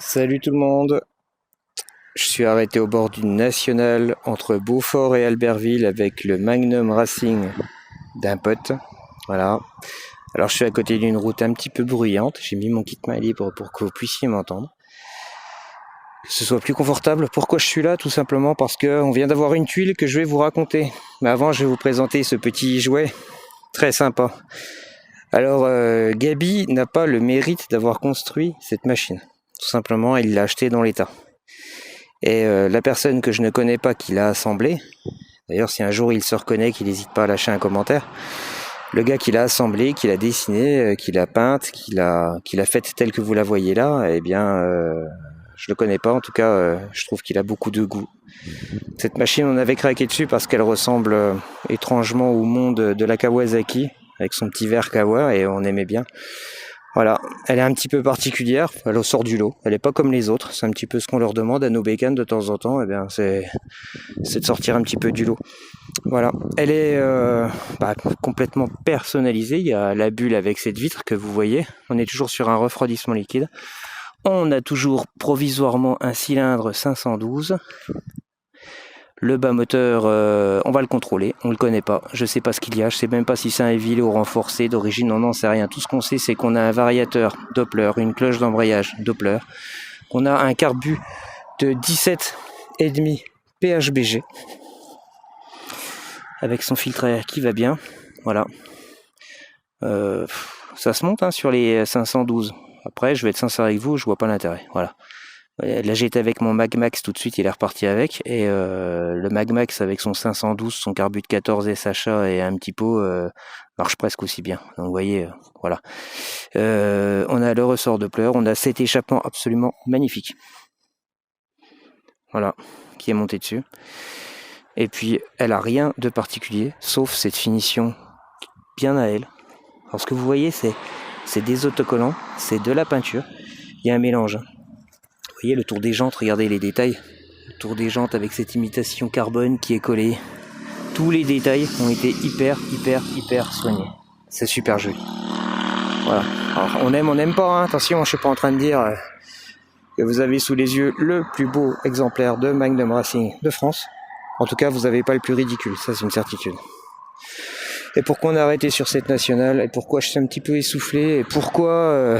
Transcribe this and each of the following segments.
Salut tout le monde, je suis arrêté au bord d'une nationale entre Beaufort et Albertville avec le Magnum Racing d'un pote. Voilà. Alors je suis à côté d'une route un petit peu bruyante, j'ai mis mon kit main libre pour que vous puissiez m'entendre. Que ce soit plus confortable. Pourquoi je suis là? Tout simplement parce qu'on vient d'avoir une tuile que je vais vous raconter. Mais avant je vais vous présenter ce petit jouet très sympa. Alors Gaby n'a pas le mérite d'avoir construit cette machine. Tout simplement, il l'a acheté dans l'état. Et la personne que je ne connais pas qui l'a assemblée, d'ailleurs si un jour il se reconnaît, qu'il n'hésite pas à lâcher un commentaire, le gars qui l'a assemblée, qui l'a dessinée, qui l'a peinte, qui l'a faite telle que vous la voyez là, eh bien je le connais pas, en tout cas je trouve qu'il a beaucoup de goût. Cette machine, on avait craqué dessus parce qu'elle ressemble étrangement au monde de la Kawasaki, avec son petit verre Kawa, et on aimait bien. Voilà, elle est un petit peu particulière, elle sort du lot, elle est pas comme les autres, c'est un petit peu ce qu'on leur demande à nos bécanes de temps en temps, et bien c'est de sortir un petit peu du lot. Voilà, elle est complètement personnalisée, il y a la bulle avec cette vitre que vous voyez, on est toujours sur un refroidissement liquide, on a toujours provisoirement un cylindre 512, le bas moteur, on va le contrôler, on le connaît pas, je sais pas ce qu'il y a, je sais même pas si c'est un Evilo ou renforcé, d'origine on n'en sait rien. Tout ce qu'on sait, c'est qu'on a un variateur Doppler, une cloche d'embrayage Doppler, qu'on a un carbu de 17,5 PHBG, avec son filtre à air qui va bien, voilà. Ça se monte sur les 512, après je vais être sincère avec vous, je vois pas l'intérêt, voilà. Là j'étais avec mon Magmax tout de suite, il est reparti avec, et le Magmax avec son 512, son carbu de 14 SHA et un petit pot marche presque aussi bien. Donc vous voyez, voilà. On a le ressort Doppler, on a cet échappement absolument magnifique. Voilà, qui est monté dessus. Et puis elle a rien de particulier, sauf cette finition bien à elle. Alors ce que vous voyez, c'est des autocollants, c'est de la peinture, il y a un mélange. Vous voyez le tour des jantes, regardez les détails. Le tour des jantes avec cette imitation carbone qui est collée. Tous les détails ont été hyper soignés. C'est super joli. Voilà. Alors, on n'aime pas, attention, je suis pas en train de dire que vous avez sous les yeux le plus beau exemplaire de Magnum Racing de France. En tout cas, vous n'avez pas le plus ridicule, ça c'est une certitude. Et pourquoi on a arrêté sur cette nationale, et pourquoi je suis un petit peu essoufflé, et pourquoi...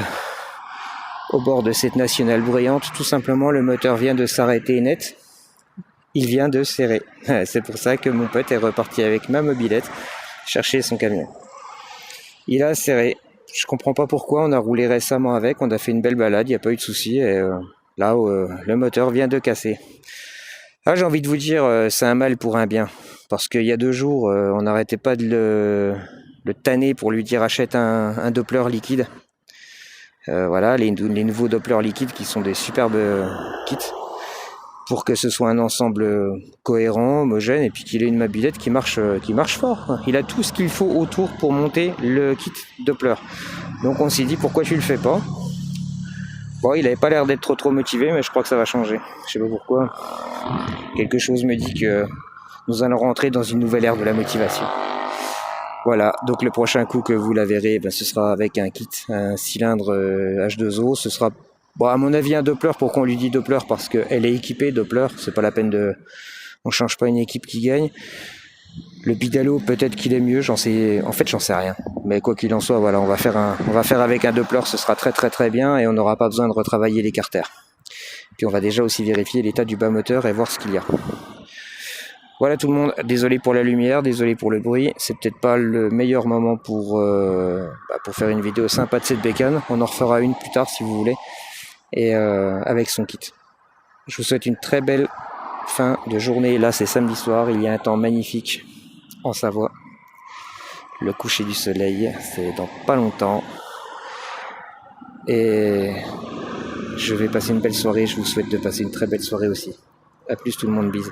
au bord de cette nationale bruyante, tout simplement le moteur vient de s'arrêter net, il vient de serrer. C'est pour ça que mon pote est reparti avec ma mobilette chercher son camion. Il a serré, je comprends pas pourquoi, on a roulé récemment avec, on a fait une belle balade, il n'y a pas eu de souci, et là le moteur vient de casser. Ah, j'ai envie de vous dire, c'est un mal pour un bien, parce qu'il y a 2 jours, on n'arrêtait pas de le tanner pour lui dire achète un Doppler liquide. Voilà, les nouveaux Doppler liquides qui sont des superbes kits pour que ce soit un ensemble cohérent, homogène, et puis qu'il ait une mobilette qui marche fort. Il a tout ce qu'il faut autour pour monter le kit Doppler. Donc on s'est dit pourquoi tu le fais pas. Bon, il avait pas l'air d'être trop motivé, mais je crois que ça va changer. Je sais pas pourquoi. Quelque chose me dit que nous allons rentrer dans une nouvelle ère de la motivation. Voilà, donc le prochain coup que vous la verrez, ce sera avec un kit, un cylindre H2O. Ce sera, à mon avis, un Doppler. Pourquoi on lui dit Doppler? Parce qu'elle est équipée Doppler. C'est pas la peine on change pas une équipe qui gagne. Le Bidalo, peut-être qu'il est mieux. En fait, j'en sais rien. Mais quoi qu'il en soit, voilà, on va faire avec un Doppler. Ce sera très bien et on n'aura pas besoin de retravailler les carters. Puis on va déjà aussi vérifier l'état du bas moteur et voir ce qu'il y a. Voilà tout le monde, désolé pour la lumière, désolé pour le bruit, c'est peut-être pas le meilleur moment pour faire une vidéo sympa de cette bécane, on en refera une plus tard si vous voulez, et avec son kit. Je vous souhaite une très belle fin de journée, là c'est samedi soir, il y a un temps magnifique en Savoie, le coucher du soleil, c'est dans pas longtemps, et je vais passer une belle soirée, je vous souhaite de passer une très belle soirée aussi. A plus tout le monde, bisous.